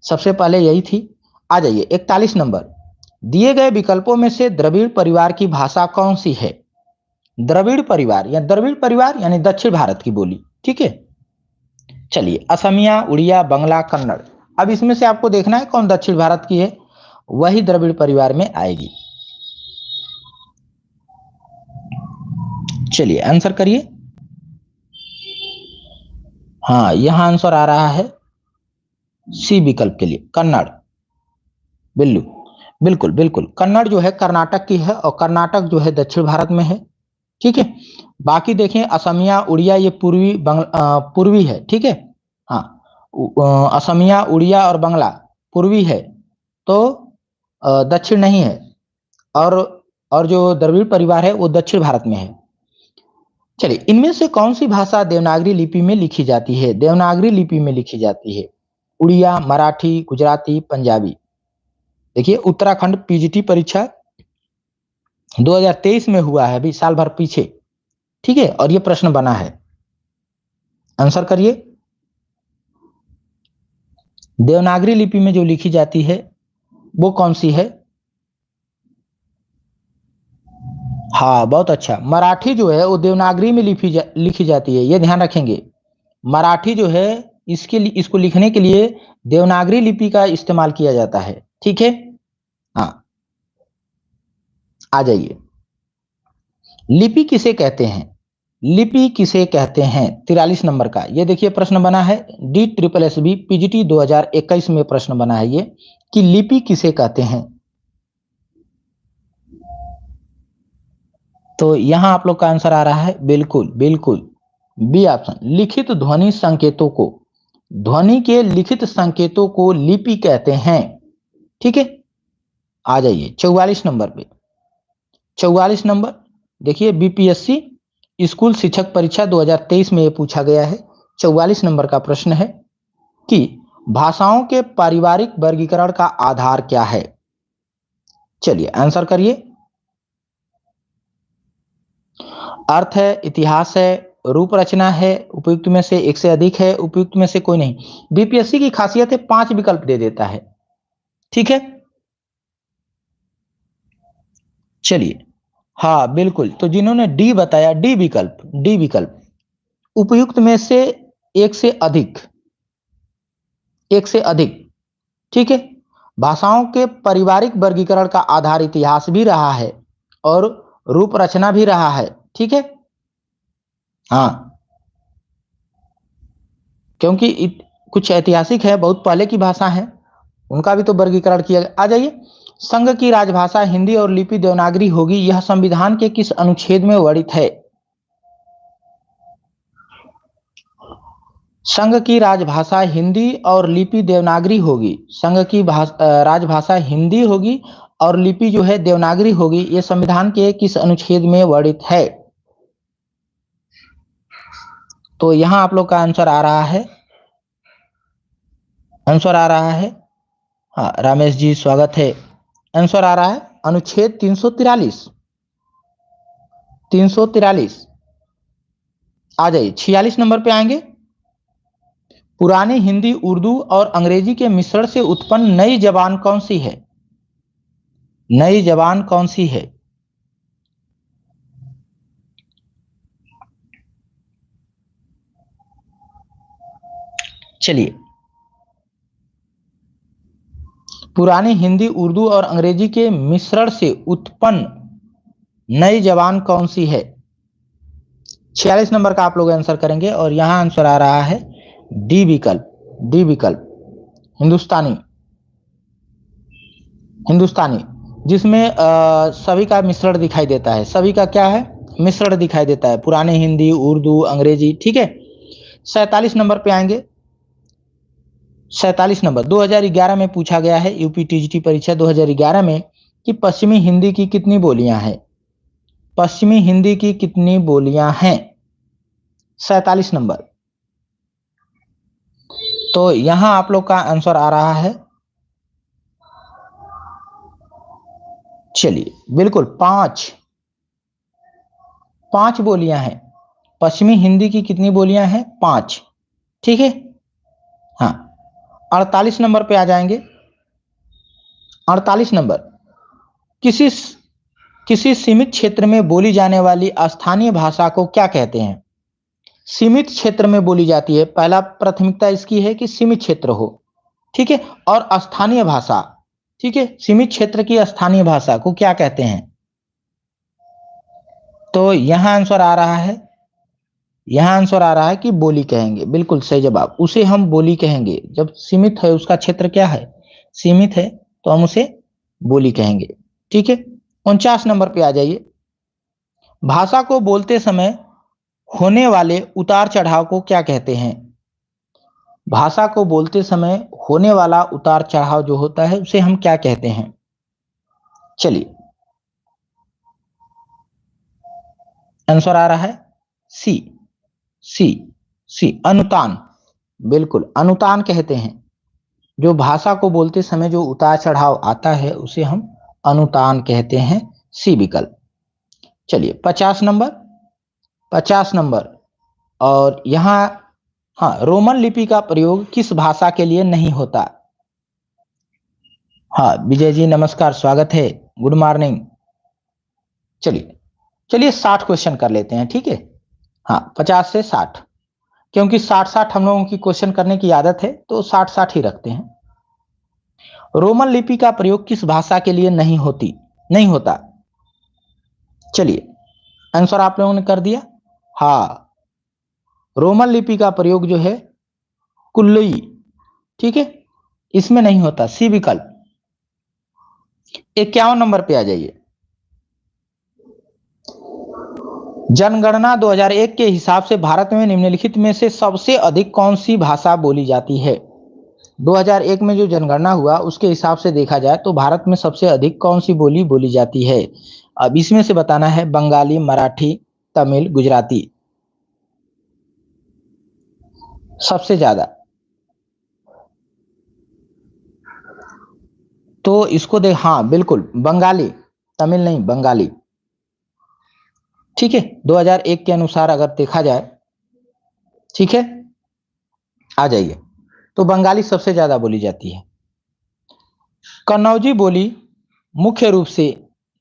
सबसे पहले यही थी। आ जाइए 41 नंबर। दिए गए विकल्पों में से द्रविड़ परिवार की भाषा कौन सी है? द्रविड़ परिवार या द्रविड़ परिवार यानी दक्षिण भारत की बोली। ठीक है, चलिए असमिया, उड़िया, बंगला, कन्नड़। अब इसमें से आपको देखना है कौन दक्षिण भारत की है, वही द्रविड़ परिवार में आएगी। चलिए आंसर करिए। हाँ, यहां आंसर आ रहा है सी विकल्प के लिए, कन्नड़। बिल्लू, बिल्कुल बिल्कुल, कन्नड़ जो है कर्नाटक की है और कर्नाटक जो है दक्षिण भारत में है। ठीक है, बाकी देखें असमिया, उड़िया ये पूर्वी है। ठीक है, हाँ, असमिया, उड़िया और बंगला पूर्वी है, तो दक्षिण नहीं है। और जो द्रविड़ परिवार है वो दक्षिण भारत में है। चलिए, इनमें से कौन सी भाषा देवनागरी लिपि में लिखी जाती है? देवनागरी लिपि में लिखी जाती है। उड़िया, मराठी, गुजराती, पंजाबी। देखिए उत्तराखंड PGT परीक्षा 2023 में हुआ है, अभी साल भर पीछे। ठीक है, और ये प्रश्न बना है, आंसर करिए। देवनागरी लिपि में जो लिखी जाती है वो कौन सी है? हाँ बहुत अच्छा, मराठी जो है वो देवनागरी में लिखी जाती है, ये ध्यान रखेंगे। मराठी जो है इसको लिखने के लिए देवनागरी लिपि का इस्तेमाल किया जाता है। ठीक है, हाँ, आ जाइए। लिपि किसे कहते हैं? लिपि किसे कहते हैं? 43 नंबर का ये देखिए प्रश्न बना है, DSSB PGT 2021 में प्रश्न बना है ये, कि लिपि किसे कहते हैं। तो यहां आप लोग का आंसर आ रहा है बिल्कुल बिल्कुल बी ऑप्शन, लिखित ध्वनि संकेतों को, ध्वनि के लिखित संकेतों को लिपि कहते हैं। ठीक है, आ जाइए 44 नंबर पे। 44 नंबर देखिए, BPSC स्कूल शिक्षक परीक्षा 2023 में ये पूछा गया है। 44 नंबर का प्रश्न है कि भाषाओं के पारिवारिक वर्गीकरण का आधार क्या है? चलिए आंसर करिए। अर्थ है, इतिहास है, रूप रचना है, उपयुक्त में से एक से अधिक है, उपयुक्त में से कोई नहीं। BPSC की खासियत है 5 विकल्प दे देता है। ठीक है, चलिए, हाँ बिल्कुल, तो जिन्होंने डी बताया, डी विकल्प, डी विकल्प, उपयुक्त में से एक से अधिक, एक से अधिक। ठीक है, भाषाओं के पारिवारिक वर्गीकरण का आधार इतिहास भी रहा है और रूप रचना भी रहा है। ठीक है, हाँ, क्योंकि कुछ ऐतिहासिक है, बहुत पहले की भाषा है, उनका भी तो वर्गीकरण किया। आ जाइए, संघ की राजभाषा हिंदी और लिपि देवनागरी होगी, यह संविधान के किस अनुच्छेद में वर्णित है? संघ की राजभाषा हिंदी और लिपि देवनागरी होगी, संघ की राजभाषा हिंदी होगी और लिपि जो है देवनागरी होगी, यह संविधान के किस अनुच्छेद में वर्णित है? तो यहां आप लोग का आंसर आ रहा है, आंसर आ रहा है हाँ रामेश जी स्वागत है। आंसर आ रहा है अनुच्छेद 343। 343 आ जाइए। 46 नंबर पे आएंगे। पुरानी हिंदी, उर्दू और अंग्रेजी के मिश्रण से उत्पन्न नई जबान कौन सी है? नई जबान कौन सी है? चलिए, पुरानी हिंदी, उर्दू और अंग्रेजी के मिश्रण से उत्पन्न नई जबान कौन सी है? 46 नंबर का आप लोग आंसर करेंगे और यहां आंसर आ रहा है डी विकल्प। डी विकल्प हिंदुस्तानी। हिंदुस्तानी जिसमें सभी का मिश्रण दिखाई देता है। सभी का क्या है? मिश्रण दिखाई देता है। पुरानी हिंदी, उर्दू, अंग्रेजी। ठीक है। 47 नंबर पे आएंगे। 47 नंबर 2011 में पूछा गया है, यूपी टीजीटी परीक्षा 2011 में, कि पश्चिमी हिंदी की कितनी बोलियां हैं? पश्चिमी हिंदी की कितनी बोलियां हैं? 47 नंबर। तो यहां आप लोग का आंसर आ रहा है, चलिए बिल्कुल 5। 5 बोलियां हैं। पश्चिमी हिंदी की कितनी बोलियां हैं? 5। ठीक है। हाँ, 48 नंबर पे आ जाएंगे। 48 नंबर, किसी किसी सीमित क्षेत्र में बोली जाने वाली स्थानीय भाषा को क्या कहते हैं? सीमित क्षेत्र में बोली जाती है। पहला प्राथमिकता इसकी है कि सीमित क्षेत्र हो। ठीक है। और स्थानीय भाषा। ठीक है। सीमित क्षेत्र की स्थानीय भाषा को क्या कहते हैं? तो यहां आंसर आ रहा है, यहां आंसर आ रहा है कि बोली कहेंगे। बिल्कुल सही जवाब। उसे हम बोली कहेंगे। जब सीमित है, उसका क्षेत्र क्या है? सीमित है, तो हम उसे बोली कहेंगे। ठीक है। 49 नंबर पे आ जाइए। भाषा को बोलते समय होने वाले उतार चढ़ाव को क्या कहते हैं? भाषा को बोलते समय होने वाला उतार चढ़ाव जो होता है, उसे हम क्या कहते हैं? चलिए, आंसर आ रहा है सी। सी। सी अनुतान। बिल्कुल अनुतान कहते हैं। जो भाषा को बोलते समय जो उतार चढ़ाव आता है, उसे हम अनुतान कहते हैं। सी विकल्प। चलिए 50 नंबर। 50 नंबर, और यहां, हाँ, रोमन लिपि का प्रयोग किस भाषा के लिए नहीं होता? हाँ विजय जी नमस्कार, स्वागत है, गुड मॉर्निंग। चलिए, चलिए 60 क्वेश्चन कर लेते हैं। ठीक है। हाँ 50 से 60, क्योंकि 60-60 हम लोगों की क्वेश्चन करने की आदत है, तो 60-60 ही रखते हैं। रोमन लिपि का प्रयोग किस भाषा के लिए नहीं होता? चलिए, आंसर आप लोगों ने कर दिया। हाँ, रोमन लिपि का प्रयोग जो है कुल्लई, ठीक है, इसमें नहीं होता। सी विकल्प। 51 नंबर पे आ जाइए। जनगणना 2001 के हिसाब से भारत में निम्नलिखित में से सबसे अधिक कौन सी भाषा बोली जाती है? 2001 में जो जनगणना हुआ, उसके हिसाब से देखा जाए तो भारत में सबसे अधिक कौन सी बोली बोली जाती है? अब इसमें से बताना है बंगाली, मराठी, तमिल, गुजराती। सबसे ज्यादा तो इसको दे, हाँ बिल्कुल बंगाली, तमिल नहीं, बंगाली। ठीक है। 2001 के अनुसार अगर देखा जाए, ठीक है, आ जाइए, तो बंगाली सबसे ज्यादा बोली जाती है। कन्नौजी बोली मुख्य रूप से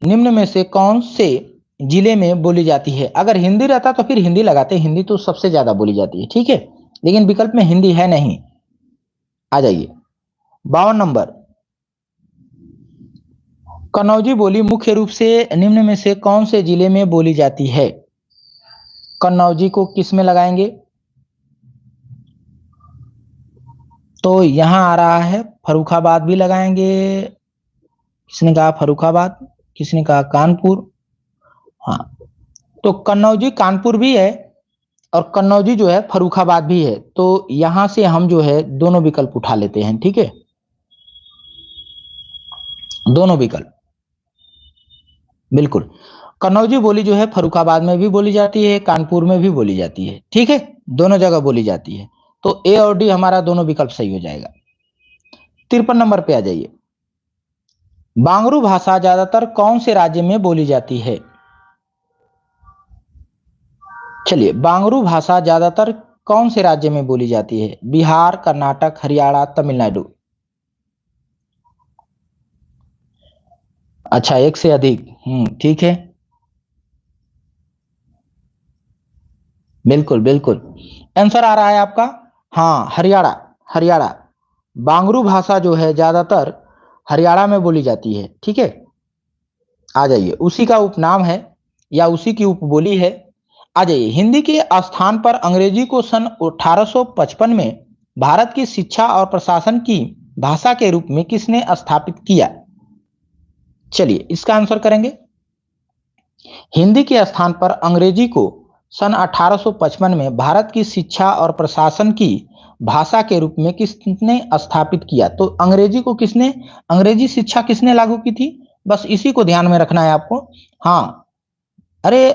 निम्न में से कौन से जिले में बोली जाती है? अगर हिंदी रहता तो फिर हिंदी लगाते, हिंदी तो सबसे ज्यादा बोली जाती है। ठीक है, लेकिन विकल्प में हिंदी है नहीं। आ जाइए 52 नंबर। कन्नौजी बोली मुख्य रूप से निम्न में से कौन से जिले में बोली जाती है? कन्नौजी को किस में लगाएंगे? तो यहां आ रहा है फर्रुखाबाद भी लगाएंगे। किसने कहा फर्रुखाबाद, किसने कहा कानपुर। हाँ, तो कन्नौजी कानपुर भी है, और कन्नौजी जो है फर्रुखाबाद भी है। तो यहां से हम जो है दोनों विकल्प उठा लेते हैं। ठीक है, दोनों विकल्प। बिल्कुल, कन्नौजी बोली जो है फर्रुखाबाद में भी बोली जाती है, कानपुर में भी बोली जाती है। ठीक है, दोनों जगह बोली जाती है। तो ए और डी हमारा दोनों विकल्प सही हो जाएगा। 53 नंबर पे आ जाइए। बांगरू भाषा ज्यादातर कौन से राज्य में बोली जाती है? चलिए, बांगरू भाषा ज्यादातर कौन से राज्य में बोली जाती है? बिहार, कर्नाटक, हरियाणा, तमिलनाडु। अच्छा, एक से अधिक। ठीक है, बिल्कुल बिल्कुल। आंसर आ रहा है आपका, हाँ, हरियाणा। हरियाणा। बांगरू भाषा जो है ज्यादातर हरियाणा में बोली जाती है। ठीक है, आ जाइए, उसी का उपनाम है या उसी की उपबोली है। आ जाइए, हिंदी के स्थान पर अंग्रेजी को सन 1855 में भारत की शिक्षा और प्रशासन की भाषा के रूप में किसने स्थापित किया? चलिए, इसका आंसर करेंगे। हिंदी के स्थान पर अंग्रेजी को सन 1855 में भारत की शिक्षा और प्रशासन की भाषा के रूप में किसने स्थापित किया? तो अंग्रेजी शिक्षा किसने लागू की थी? बस इसी को ध्यान में रखना है आपको। हाँ, अरे,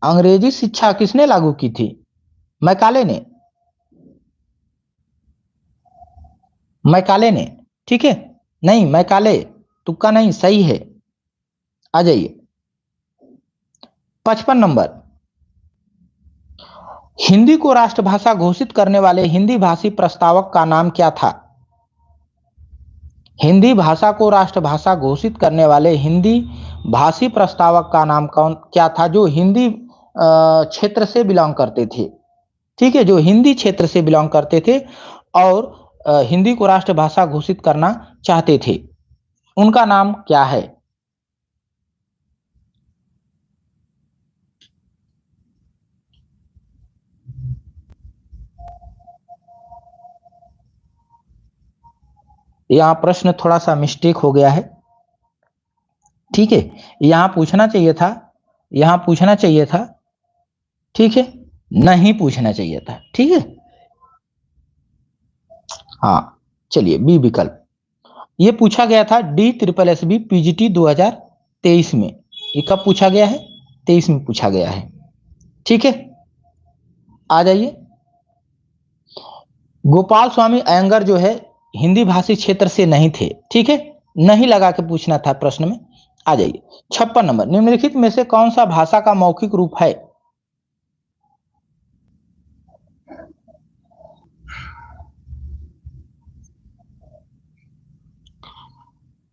अंग्रेजी शिक्षा किसने लागू की थी? मैकाले ने। मैकाले ने। ठीक है, नहीं, मैकाले, तुक्का नहीं, सही है। आ जाइए, 55 नंबर। हिंदी को राष्ट्रभाषा घोषित करने वाले हिंदी भाषी प्रस्तावक का नाम क्या था? हिंदी भाषा को राष्ट्रभाषा घोषित करने वाले हिंदी भाषी प्रस्तावक का नाम क्या था, जो हिंदी क्षेत्र से बिलोंग करते थे? ठीक है, जो हिंदी क्षेत्र से बिलोंग करते थे और हिंदी को राष्ट्रभाषा घोषित करना चाहते थे, उनका नाम क्या है? यहाँ प्रश्न थोड़ा सा मिस्टेक हो गया है। ठीक है, यहाँ पूछना चाहिए था, यहाँ पूछना चाहिए था। ठीक है, नहीं पूछना चाहिए था। ठीक है, हाँ, चलिए, बी विकल्प। ये पूछा गया था D triple S B PGT 2023 में। ये कब पूछा गया है? 23 में पूछा गया है। ठीक है, आ जाइए। गोपाल स्वामी अयंगर जो है हिंदी भाषी क्षेत्र से नहीं थे। ठीक है, नहीं लगा के पूछना था प्रश्न में। आ जाइए, 56 नंबर। निम्नलिखित में से कौन सा भाषा का मौखिक रूप है?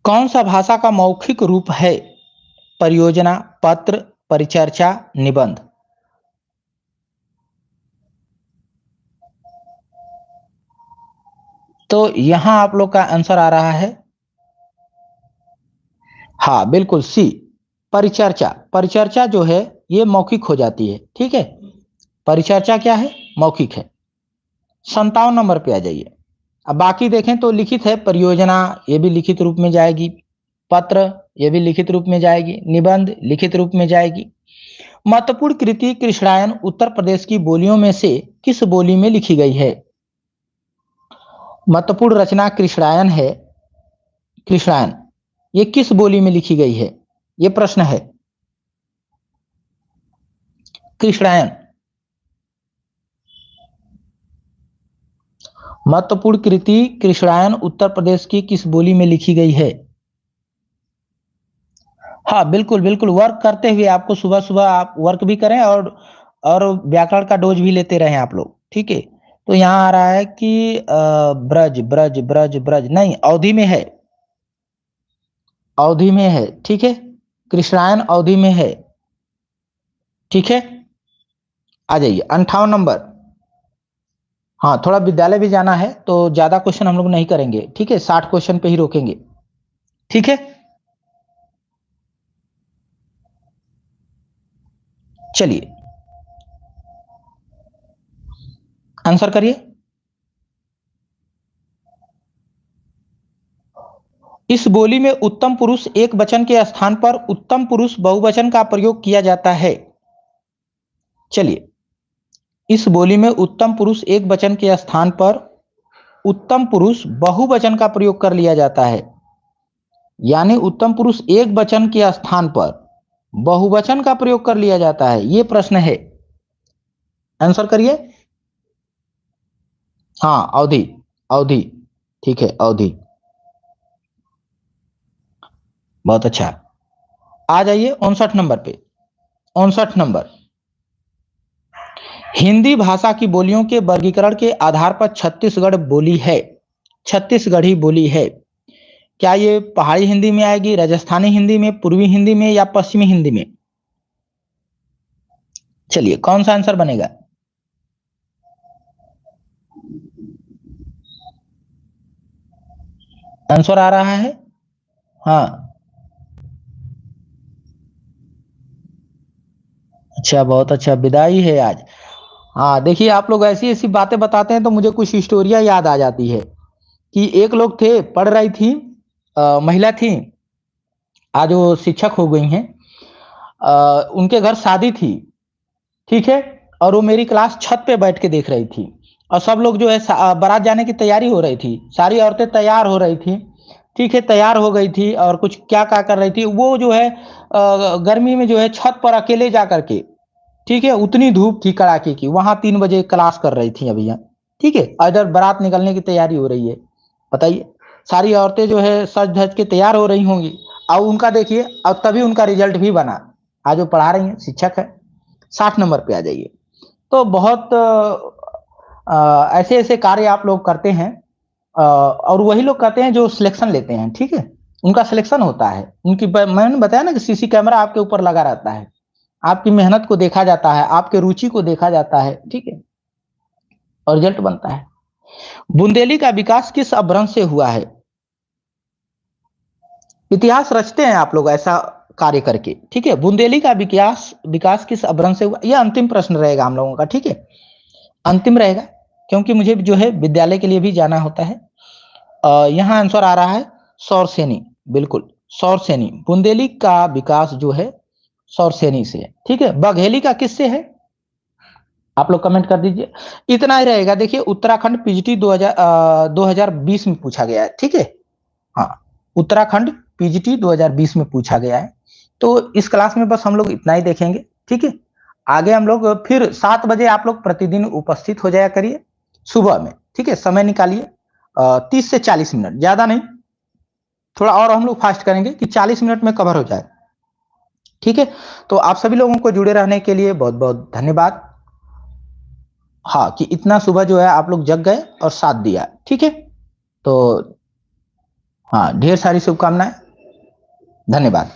कौन सा भाषा का मौखिक रूप है? परियोजना, पत्र, परिचर्चा, निबंध। तो यहां आप लोग का आंसर आ रहा है, हाँ, बिल्कुल, सी, परिचर्चा। परिचर्चा जो है ये मौखिक हो जाती है। ठीक है, परिचर्चा क्या है? मौखिक है। 57 नंबर पे आ जाइए। अब बाकी देखें तो लिखित है, परियोजना ये भी लिखित रूप में जाएगी, पत्र ये भी लिखित रूप में जाएगी, निबंध लिखित रूप में जाएगी। महत्वपूर्ण कृति कृष्णायन उत्तर प्रदेश की बोलियों में से किस बोली में लिखी गई है? महत्वपूर्ण रचना कृष्णायन है। कृष्णायन ये किस बोली में लिखी गई है? ये प्रश्न है। कृष्णायन, महत्वपूर्ण कृति कृष्णायन उत्तर प्रदेश की किस बोली में लिखी गई है? हाँ, बिल्कुल बिल्कुल, वर्क करते हुए आपको सुबह सुबह आप वर्क भी करें और व्याकरण का डोज भी लेते रहें आप लोग। ठीक है, तो यहाँ आ रहा है कि ब्रज ब्रज ब्रज ब्रज, नहीं, अवधि में है। अवधि में है। ठीक है, कृष्णायन अवधि में है। ठीक है, आ जाइए, 58 नंबर। हाँ, थोड़ा विद्यालय भी जाना है तो ज्यादा क्वेश्चन हम लोग नहीं करेंगे। ठीक है, 60 क्वेश्चन पे ही रोकेंगे। ठीक है, चलिए, आंसर करिए। इस बोली में उत्तम पुरुष एक वचन के स्थान पर उत्तम पुरुष बहुवचन का प्रयोग किया जाता है। चलिए, इस बोली में उत्तम पुरुष एक वचन के स्थान पर उत्तम पुरुष बहुवचन का प्रयोग कर लिया जाता है, यानी उत्तम पुरुष एक वचन के स्थान पर बहुवचन का प्रयोग कर लिया जाता है। यह प्रश्न है, आंसर करिए। हाँ, अवधि। अवधि, ठीक है, अवधि। बहुत अच्छा। आ जाइए 59 नंबर पे। 59 नंबर, हिंदी भाषा की बोलियों के वर्गीकरण के आधार पर छत्तीसगढ़ बोली है, छत्तीसगढ़ी बोली है। क्या ये पहाड़ी हिंदी में आएगी, राजस्थानी हिंदी में, पूर्वी हिंदी में या पश्चिमी हिंदी में? चलिए कौन सा आंसर बनेगा? आंसर आ रहा है? हाँ, अच्छा, बहुत अच्छा, विदाई है आज। हाँ देखिए, आप लोग ऐसी ऐसी बातें बताते हैं तो मुझे कुछ स्टोरियां याद आ जाती है कि एक लोग थे, पढ़ रही थी, महिला थी, आज वो शिक्षक हो गई हैं। उनके घर शादी थी, ठीक है, और वो मेरी क्लास छत पे बैठ के देख रही थी, और सब लोग जो है बारात जाने की तैयारी हो रही थी, सारी औरतें तैयार हो रही थी, ठीक है, तैयार हो गई थी, और कुछ क्या कर रही थी वो जो है, गर्मी में जो है छत पर अकेले जा करके, ठीक है, उतनी धूप थी कड़ाके की, वहां 3 बजे क्लास कर रही थी अभी, ठीक है, इधर बारात निकलने की तैयारी हो रही है। बताइए, सारी औरतें जो है सज धज के तैयार हो रही होंगी, और उनका देखिए, और तभी उनका रिजल्ट भी बना, आज वो पढ़ा रही है, शिक्षक है। 60 नंबर पे आ जाइए। तो बहुत ऐसे ऐसे कार्य आप लोग करते हैं, और वही लोग कहते हैं जो सिलेक्शन लेते हैं, ठीक है, उनका सिलेक्शन होता है, उनकी मैंने बताया ना कि सीसी कैमरा आपके ऊपर लगा रहता है, आपकी मेहनत को देखा जाता है, आपके रुचि को देखा जाता है, ठीक है, और रिजल्ट बनता है। बुंदेली का विकास किस अपभ्रंश से हुआ है? इतिहास रचते हैं आप लोग ऐसा कार्य करके, ठीक है। बुंदेली का विकास विकास किस अपभ्रंश से हुआ, यह अंतिम प्रश्न रहेगा हम लोगों का, ठीक है, अंतिम रहेगा, क्योंकि मुझे जो है विद्यालय के लिए भी जाना होता है। यहाँ आंसर आ रहा है सौरसेनी, बिल्कुल सौरसेनी। बुंदेली का विकास जो है सौरसेनी से है, ठीक है। बघेली का किससे है? आप लोग कमेंट कर दीजिए। इतना ही रहेगा। देखिए, उत्तराखंड पीजीटी 2020 में पूछा गया है, ठीक है। हाँ, उत्तराखंड पीजीटी 2020 में पूछा गया है। तो इस क्लास में बस हम लोग इतना ही देखेंगे, ठीक है। आगे हम लोग फिर 7 बजे आप लोग प्रतिदिन उपस्थित हो जाया करिए सुबह में, ठीक है, समय निकालिए, 30 से 40 मिनट, ज्यादा नहीं, थोड़ा और हम लोग फास्ट करेंगे कि 40 मिनट में कवर हो जाए, ठीक है। तो आप सभी लोगों को जुड़े रहने के लिए बहुत बहुत धन्यवाद। हाँ, कि इतना सुबह जो है आप लोग जग गए और साथ दिया, ठीक है। तो हाँ, ढेर सारी शुभकामनाएं, धन्यवाद।